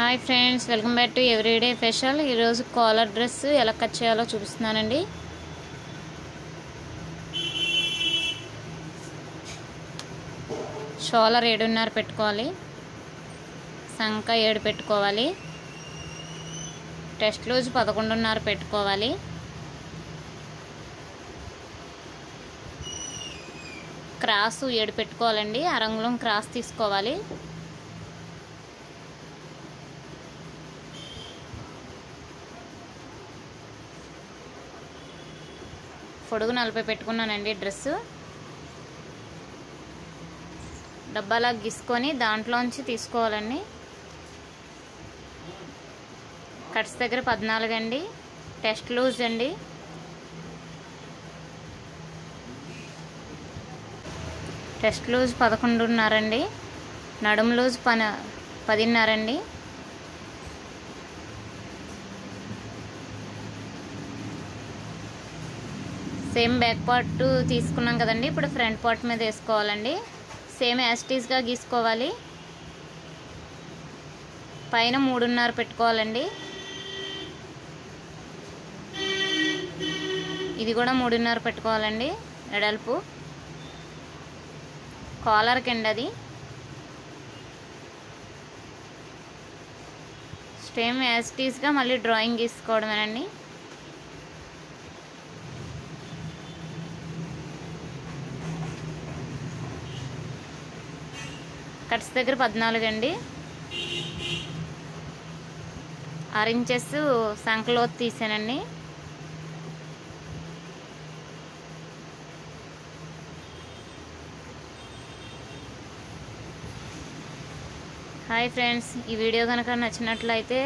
Hi friends, welcome back to everyday ఫెషల్. ఈరోజు caller dress ఎలా cut చేయాలో చూపిస్తున్నానండి. షోలర్ 7.5 పెట్టుకోవాలి, సంక 7 పెట్టుకోవాలి, టెస్ట్ లూజ్ 11.5 పెట్టుకోవాలి, క్రాసు 7 పెట్టుకోవాలండి. అరంగుళం క్రాస్ తీసుకోవాలి. పొడుగు 40 పెట్టుకున్నానండి. డ్రెస్సు డబ్బాలా గీసుకొని దాంట్లోంచి తీసుకోవాలండి. కట్స్ దగ్గర 14 అండి. టెస్ట్ లూజ్ అండి. టెస్ట్ లూజ్ 11.5 అండి. నడుము లూజ్ 10.5 అండి. సేమ్ బ్యాక్ పార్ట్ తీసుకున్నాం కదండి, ఇప్పుడు ఫ్రంట్ పార్ట్ మీద వేసుకోవాలండి. సేమ్ యాస్టీస్గా గీసుకోవాలి. పైన 3.5 పెట్టుకోవాలండి. ఇది కూడా 3.5 పెట్టుకోవాలండి. వెడల్పు కాలర్ కింద అది సేమ్ యాస్టీస్గా మళ్ళీ డ్రాయింగ్ గీసుకోవడమేనండి. కట్స్ దగ్గర 14 అండి. 6 ఇంచెస్ సంకలోతు తీసానండి. హాయ్ ఫ్రెండ్స్, ఈ వీడియో కనుక నచ్చినట్లయితే